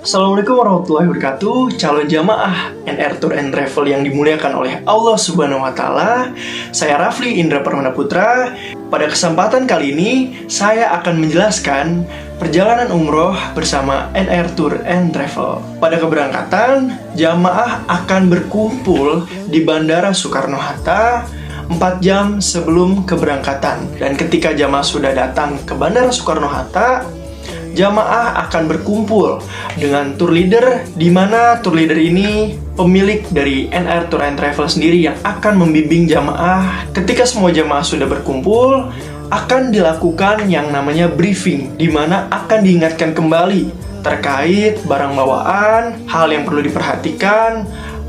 Assalamualaikum warahmatullahi wabarakatuh. Calon jamaah NR Tour and Travel yang dimuliakan oleh Allah Subhanahu wa Ta'ala, saya Rafli Indra Permana Putra. Pada kesempatan kali ini, saya akan menjelaskan perjalanan umroh bersama NR Tour and Travel. Pada keberangkatan, jamaah akan berkumpul di Bandara Soekarno-Hatta 4 jam sebelum keberangkatan. Dan ketika jamaah sudah datang ke Bandara Soekarno-Hatta, jamaah akan berkumpul dengan tour leader, di mana tour leader ini pemilik dari NR Tour and Travel sendiri yang akan membimbing jamaah. Ketika semua jamaah sudah berkumpul, akan dilakukan yang namanya briefing, di mana akan diingatkan kembali terkait barang bawaan, hal yang perlu diperhatikan,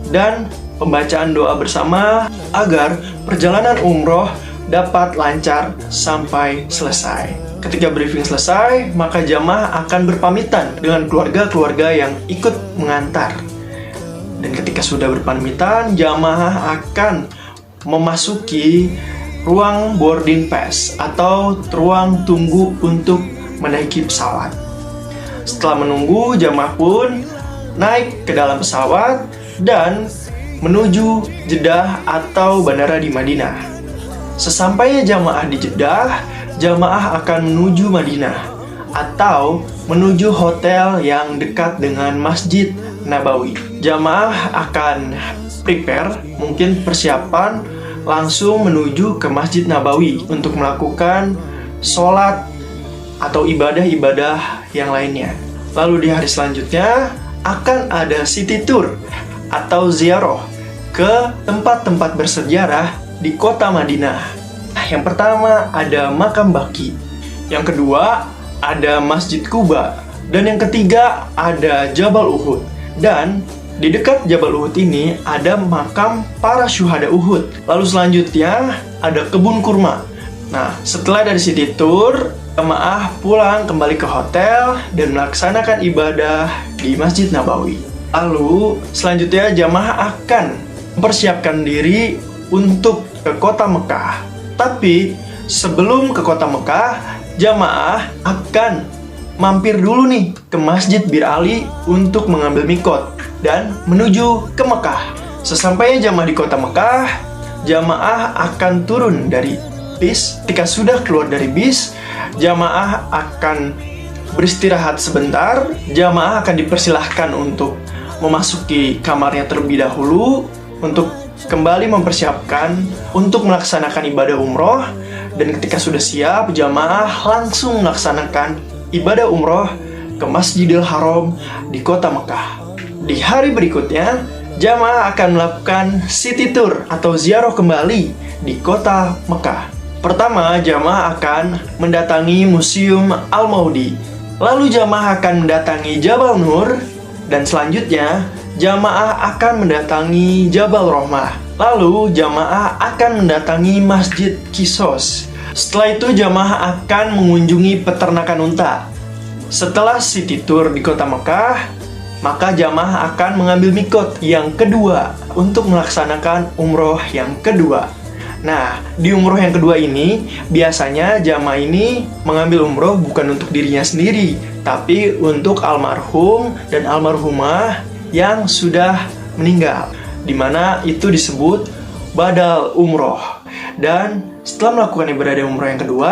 dan pembacaan doa bersama agar perjalanan umroh dapat lancar sampai selesai. Ketika briefing selesai, maka jamaah akan berpamitan dengan keluarga-keluarga yang ikut mengantar. Dan ketika sudah berpamitan, jamaah akan memasuki ruang boarding pass atau ruang tunggu untuk menaiki pesawat. Setelah menunggu, jamaah pun naik ke dalam pesawat dan menuju Jeddah atau bandara di Madinah. Sesampainya jamaah di Jeddah, jamaah akan menuju Madinah atau menuju hotel yang dekat dengan Masjid Nabawi. Jamaah akan prepare, mungkin persiapan langsung menuju ke Masjid Nabawi untuk melakukan sholat atau ibadah-ibadah yang lainnya. Lalu di hari selanjutnya akan ada city tour atau ziarah ke tempat-tempat bersejarah di kota Madinah. Yang pertama ada Makam Baqi, yang kedua ada Masjid Quba, dan yang ketiga ada Jabal Uhud. Dan di dekat Jabal Uhud ini ada makam para syuhada Uhud. Lalu selanjutnya ada kebun kurma. Nah, setelah dari city tour, jemaah pulang kembali ke hotel dan melaksanakan ibadah di Masjid Nabawi. Lalu selanjutnya jemaah akan mempersiapkan diri untuk ke kota Mekah. Tapi sebelum ke kota Mekah, jamaah akan mampir dulu nih ke Masjid Bir Ali untuk mengambil mikot dan menuju ke Mekah. Sesampainya jamaah di kota Mekah, jamaah akan turun dari bis. Ketika sudah keluar dari bis, jamaah akan beristirahat sebentar. Jamaah akan dipersilahkan untuk memasuki kamarnya terlebih dahulu untuk kembali mempersiapkan untuk melaksanakan ibadah umroh. Dan ketika sudah siap, jamaah langsung melaksanakan ibadah umroh ke Masjidil Haram di kota Mekah. Di hari berikutnya, jamaah akan melakukan city tour atau ziarah kembali di kota Mekah. Pertama, jamaah akan mendatangi Museum Al-Maudi. Lalu jamaah akan mendatangi Jabal Nur, dan selanjutnya jamaah akan mendatangi Jabal Rahmah. Lalu jamaah akan mendatangi Masjid Qissos. Setelah itu jamaah akan mengunjungi peternakan unta. Setelah city tour di kota Mekah, maka jamaah akan mengambil mikot yang kedua untuk melaksanakan umroh yang kedua. Nah, di umroh yang kedua ini, biasanya jamaah ini mengambil umroh bukan untuk dirinya sendiri, tapi untuk almarhum dan almarhumah yang sudah meninggal, dimana itu disebut badal umroh. Dan setelah melakukan ibadah umroh yang kedua,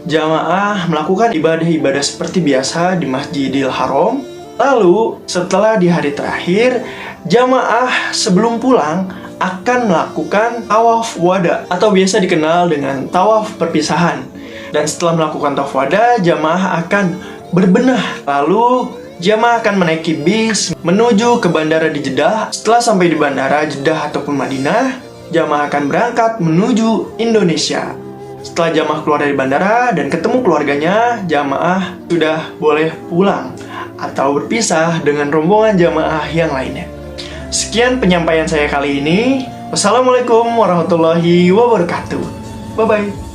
jamaah melakukan ibadah-ibadah seperti biasa di Masjidil Haram. Lalu setelah di hari terakhir, jamaah sebelum pulang akan melakukan tawaf wada atau biasa dikenal dengan tawaf perpisahan. Dan setelah melakukan tawaf wada, jamaah akan berbenah. Lalu jamaah akan menaiki bis menuju ke bandara di Jeddah. Setelah sampai di bandara Jeddah ataupun Madinah, jamaah akan berangkat menuju Indonesia. Setelah jamaah keluar dari bandara dan ketemu keluarganya, jamaah sudah boleh pulang atau berpisah dengan rombongan jamaah yang lainnya. Sekian penyampaian saya kali ini. Wassalamualaikum warahmatullahi wabarakatuh. Bye-bye.